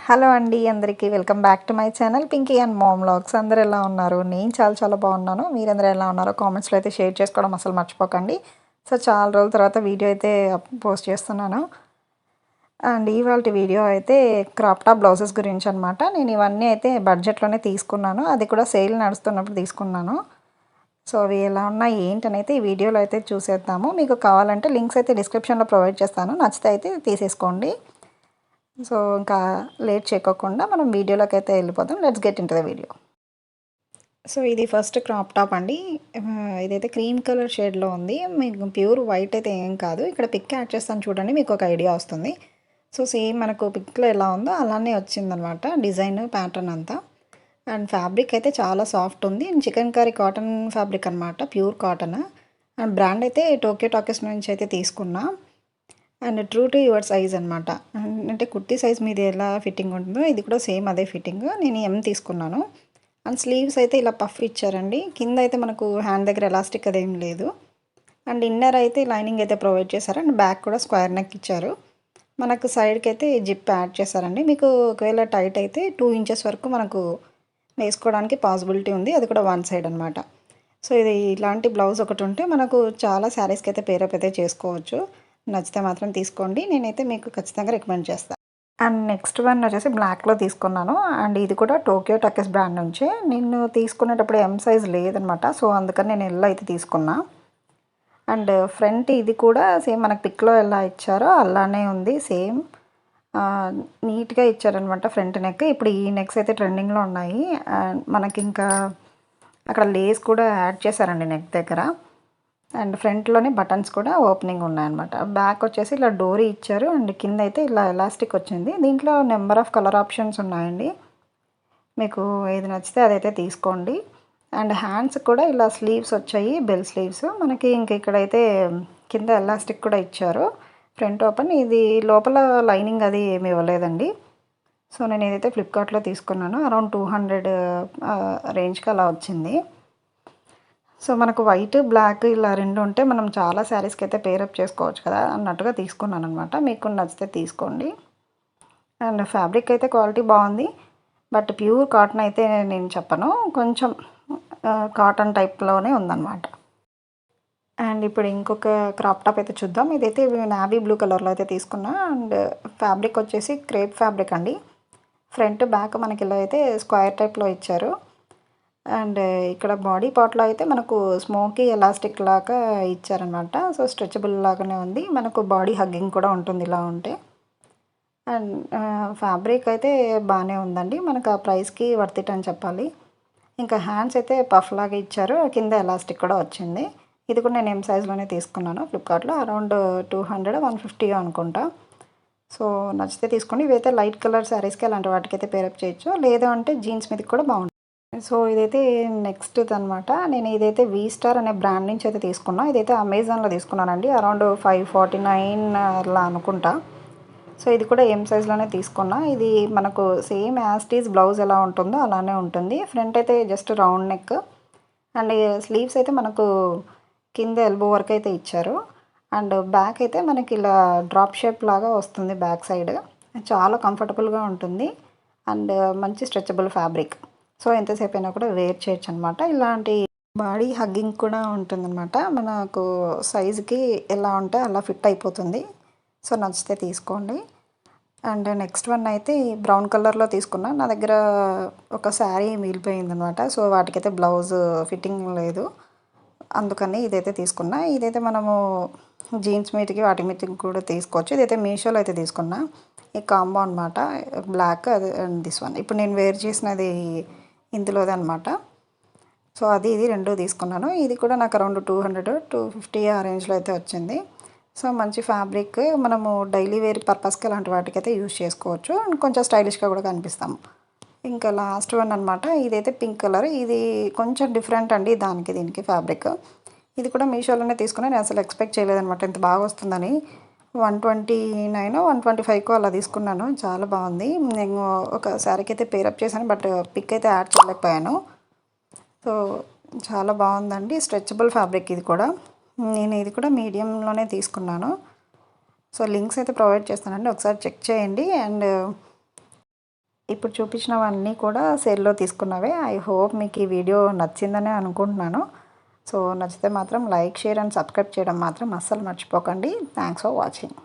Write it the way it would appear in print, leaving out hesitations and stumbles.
Hello అండి అందరికీ welcome back to my channel Pinky and mom vlogs. అందరూ ఎలా ఉన్నారు? నేను చాలా బాగున్నాను. మీరందరూ ఎలా ఉన్నారో కామెంట్స్లో అయితే షేర్ చేసుకోవడం అసలు మర్చిపోకండి. సో చాలా రోజుల తర్వాత వీడియో అయితే పోస్ట్ చేస్తున్నాను. అండ్ ఇవాళ వీడియో అయితే క్రాప్ టాప్ బ్లౌజెస్ గురించి అనమాట. నేను ఇవన్నీ అయితే బడ్జెట్లోనే తీసుకున్నాను, అది కూడా సేల్ నడుస్తున్నప్పుడు తీసుకున్నాను. సో అవి ఎలా ఉన్నాయి ఏంటని అయితే ఈ వీడియోలో అయితే చూసేద్దాము. మీకు కావాలంటే లింక్స్ అయితే డిస్క్రిప్షన్లో ప్రొవైడ్ చేస్తాను, నచ్చితే అయితే తీసేసుకోండి. సో ఇంకా లేట్ చేయకోకుండా మనం వీడియోలోకి అయితే వెళ్ళిపోదాం. Let's get in to the video. So ఇది ఫస్ట్ క్రాప్ టాప్ అండి. ఇదైతే క్రీమ్ కలర్ షేడ్లో ఉంది. మీకు ప్యూర్ వైట్ అయితే ఏం కాదు. ఇక్కడ పిక్ యాడ్ చేస్తాను చూడండి, మీకు ఒక ఐడియా వస్తుంది. సో సేమ్ మనకు పిక్లో ఎలా ఉందో అలానే వచ్చిందనమాట డిజైన్ ప్యాటర్న్ అంతా. అండ్ ఫ్యాబ్రిక్ అయితే చాలా సాఫ్ట్ ఉంది. చికెన్ కర్రీ కాటన్ ఫ్యాబ్రిక్ అనమాట, ప్యూర్ కాటన్. అండ్ బ్రాండ్ అయితే టోక్యో టాకీస్ నుంచి అయితే తీసుకున్నా. And true to your size అనమాట. అంటే కుర్తీ సైజ్ మీద ఎలా ఫిట్టింగ్ ఉంటుందో ఇది కూడా సేమ్ అదే ఫిట్టింగ్. నేను ఎం తీసుకున్నాను. అండ్ స్లీవ్స్ అయితే ఇలా పఫ్ ఇచ్చారండి. కింద అయితే మనకు హ్యాండ్ దగ్గర ఎలాస్టిక్ అదేం లేదు. అండ్ ఇన్నర్ అయితే లైనింగ్ అయితే ప్రొవైడ్ చేశారు. అండ్ బ్యాక్ కూడా స్క్వేర్ నెక్ ఇచ్చారు. మనకు సైడ్కి అయితే జిప్ యాడ్ చేశారండి. మీకు ఒకవేళ టైట్ అయితే 2 ఇంచెస్ వరకు మనకు వేసుకోవడానికి పాసిబిలిటీ ఉంది, అది కూడా వన్ సైడ్ అనమాట. సో ఇది ఇలాంటి బ్లౌజ్ ఒకటి ఉంటే మనకు చాలా శారీస్కి అయితే పేరప్ అయితే చేసుకోవచ్చు. నచ్చితే మాత్రం తీసుకోండి, నేనైతే మీకు ఖచ్చితంగా రికమెండ్ చేస్తాను. అండ్ నెక్స్ట్ వన్ వచ్చేసి బ్లాక్లో తీసుకున్నాను. అండ్ ఇది కూడా టోక్యో టకెస్ బ్రాండ్ నుంచే. నేను తీసుకునేటప్పుడు ఎం సైజ్ లేదనమాట, సో అందుకని నేను ఎల్ అయితే తీసుకున్నా. అండ్ ఫ్రంట్ ఇది కూడా సేమ్ మనకు పిక్లో ఎలా ఇచ్చారో అలానే ఉంది, సేమ్ నీట్గా ఇచ్చారనమాట ఫ్రంట్ నెక్. ఇప్పుడు ఈ నెక్స్ అయితే ట్రెండింగ్లో ఉన్నాయి. మనకి ఇంకా అక్కడ లేస్ కూడా యాడ్ చేశారండి నెక్ దగ్గర. అండ్ ఫ్రంట్లోనే బటన్స్ కూడా ఓపెనింగ్ ఉన్నాయన్నమాట. బ్యాక్ వచ్చేసి ఇలా డోరీ ఇచ్చారు. అండ్ కింద అయితే ఇలా ఎలాస్టిక్ వచ్చింది. దీంట్లో నెంబర్ ఆఫ్ కలర్ ఆప్షన్స్ ఉన్నాయండి, మీకు ఏది నచ్చితే అదైతే తీసుకోండి. అండ్ హ్యాండ్స్ కూడా ఇలా స్లీవ్స్ వచ్చాయి, బెల్ స్లీవ్స్. మనకి ఇంక ఇక్కడైతే కింద ఎలాస్టిక్ కూడా ఇచ్చారు. ఫ్రంట్ ఓపెన్, ఇది లోపల లైనింగ్ అది ఏమి ఇవ్వలేదండి. సో నేను ఏదైతే ఫ్లిప్కార్ట్లో తీసుకున్నానో అరౌండ్ 200 రేంజ్కి అలా వచ్చింది. సో మనకు వైట్ బ్లాక్ ఇలా రెండు ఉంటే మనం చాలా శారీస్కి అయితే పేరప్ చేసుకోవచ్చు కదా అన్నట్టుగా తీసుకున్నాను అనమాట. మీకు నచ్చితే తీసుకోండి. అండ్ ఫ్యాబ్రిక్ అయితే క్వాలిటీ బాగుంది, బట్ ప్యూర్ కాటన్ అయితే నేను చెప్పను, కొంచెం కాటన్ టైప్లోనే ఉందన్నమాట. అండ్ ఇప్పుడు ఇంకొక క్రాప్ టాప్ అయితే చూద్దాం. ఇదైతే నావీ బ్లూ కలర్లో అయితే తీసుకున్నా. అండ్ ఫ్యాబ్రిక్ వచ్చేసి క్రేప్ ఫ్యాబ్రిక్ అండి. ఫ్రంట్ బ్యాక్ మనకి ఇలా అయితే స్క్వేర్ టైప్లో ఇచ్చారు. అండ్ ఇక్కడ బాడీ పార్ట్లో అయితే మనకు స్మోకీ ఎలాస్టిక్ లాగా ఇచ్చారనమాట. సో స్ట్రెచబుల్ లాగానే ఉంది, మనకు బాడీ హగ్గింగ్ కూడా ఉంటుంది ఇలా ఉంటే. అండ్ ఫ్యాబ్రిక్ అయితే బాగానే ఉందండి, మనకు ఆ ప్రైస్కి వర్త్ ఇట్ అని చెప్పాలి. ఇంకా హ్యాండ్స్ అయితే పఫ్ లాగా ఇచ్చారు, కింద ఎలాస్టిక్ కూడా వచ్చింది. ఇది కూడా నేను ఎం సైజ్లోనే తీసుకున్నాను ఫ్లిప్కార్ట్లో, అరౌండ్ 200-150 అనుకుంటా. సో నచ్చితే తీసుకోండి. ఇవైతే లైట్ కలర్ శారీస్కి అలాంటి వాటికైతే పేరప్ చేయొచ్చు, లేదు అంటే జీన్స్ మీదకి కూడా బాగుంటుంది. సో ఇదైతే నెక్స్ట్ అనమాట. నేను ఇదైతే వీ స్టార్ అనే బ్రాండ్ నుంచి అయితే తీసుకున్నా. ఇదైతే అమెజాన్లో తీసుకున్నానండి, అరౌండ్ 549 అలా అనుకుంటా. సో ఇది కూడా ఎం సైజ్లోనే తీసుకున్నా. ఇది మనకు సేమ్ యాస్టీస్ బ్లౌజ్ ఎలా ఉంటుందో అలానే ఉంటుంది. ఫ్రంట్ అయితే just round neck. And sleeves అయితే మనకు కింద ఎల్బో వరకు అయితే ఇచ్చారు. అండ్ బ్యాక్ అయితే మనకి ఇలా డ్రాప్ షేప్ లాగా వస్తుంది బ్యాక్ సైడ్. చాలా కంఫర్టబుల్గా ఉంటుంది. అండ్ మంచి స్ట్రెచబుల్ ఫ్యాబ్రిక్. సో ఎంతసేపు అయినా కూడా వేర్ చేయొచ్చు అనమాట. ఇలాంటి బాడీ హగ్గింగ్ కూడా ఉంటుందన్నమాట. మనకు సైజుకి ఎలా ఉంటే అలా ఫిట్ అయిపోతుంది. సో నచ్చితే తీసుకోండి. అండ్ నెక్స్ట్ వన్ అయితే బ్రౌన్ కలర్లో తీసుకున్నా. నా దగ్గర ఒక శారీ మిగిలిపోయిందనమాట. సో వాటికైతే బ్లౌజ్ ఫిట్టింగ్ లేదు, అందుకని ఇదైతే తీసుకున్నా. ఇదైతే మనము జీన్స్ మీదకి వాటి మీదకి కూడా తీసుకోవచ్చు. ఇదైతే మీషోలో అయితే తీసుకున్నా. ఈ కాంబో అనమాట, బ్లాక్ అది అండ్ దిస్ వన్. ఇప్పుడు నేను వేర్ చేసినది ఇందులోది అనమాట. సో అది ఇది రెండు తీసుకున్నాను. ఇది కూడా నాకు అరౌండ్ 200-250 ఆ రేంజ్లో అయితే వచ్చింది. సో మంచి ఫ్యాబ్రిక్, మనము డైలీ వేర్ పర్పస్కి అలాంటి వాటికైతే యూజ్ చేసుకోవచ్చు. అండ్ కొంచెం స్టైలిష్గా కూడా కనిపిస్తాము. ఇంకా లాస్ట్ వన్ అనమాట. ఇదైతే పింక్ కలర్. ఇది కొంచెం డిఫరెంట్ అండి దానికి దీనికి ఫ్యాబ్రిక్. ఇది కూడా మీషోలోనే తీసుకున్నాను. నేను అసలు ఎక్స్పెక్ట్ చేయలేదనమాట ఇంత బాగా వస్తుందని. 129-125 అలా తీసుకున్నాను. చాలా బాగుంది. నేను ఒక శారీకి అయితే పేరప్ చేశాను, బట్ పిక్ అయితే యాడ్ చేయలేకపోయాను. సో చాలా బాగుందండి, స్ట్రెచబుల్ ఫ్యాబ్రిక్ ఇది కూడా. నేను ఇది కూడా మీడియంలోనే తీసుకున్నాను. సో లింక్స్ అయితే ప్రొవైడ్ చేస్తానండి, ఒకసారి చెక్ చేయండి. అండ్ ఇప్పుడు చూపించినవన్నీ కూడా సేల్లో తీసుకున్నవే. ఐ హోప్ మీకు ఈ వీడియో నచ్చిందనే అనుకుంటున్నాను. సో నచ్చితే మాత్రం లైక్, షేర్ అండ్ సబ్స్క్రైబ్ చేయడం మాత్రం అస్సలు మర్చిపోకండి. Thanks for watching.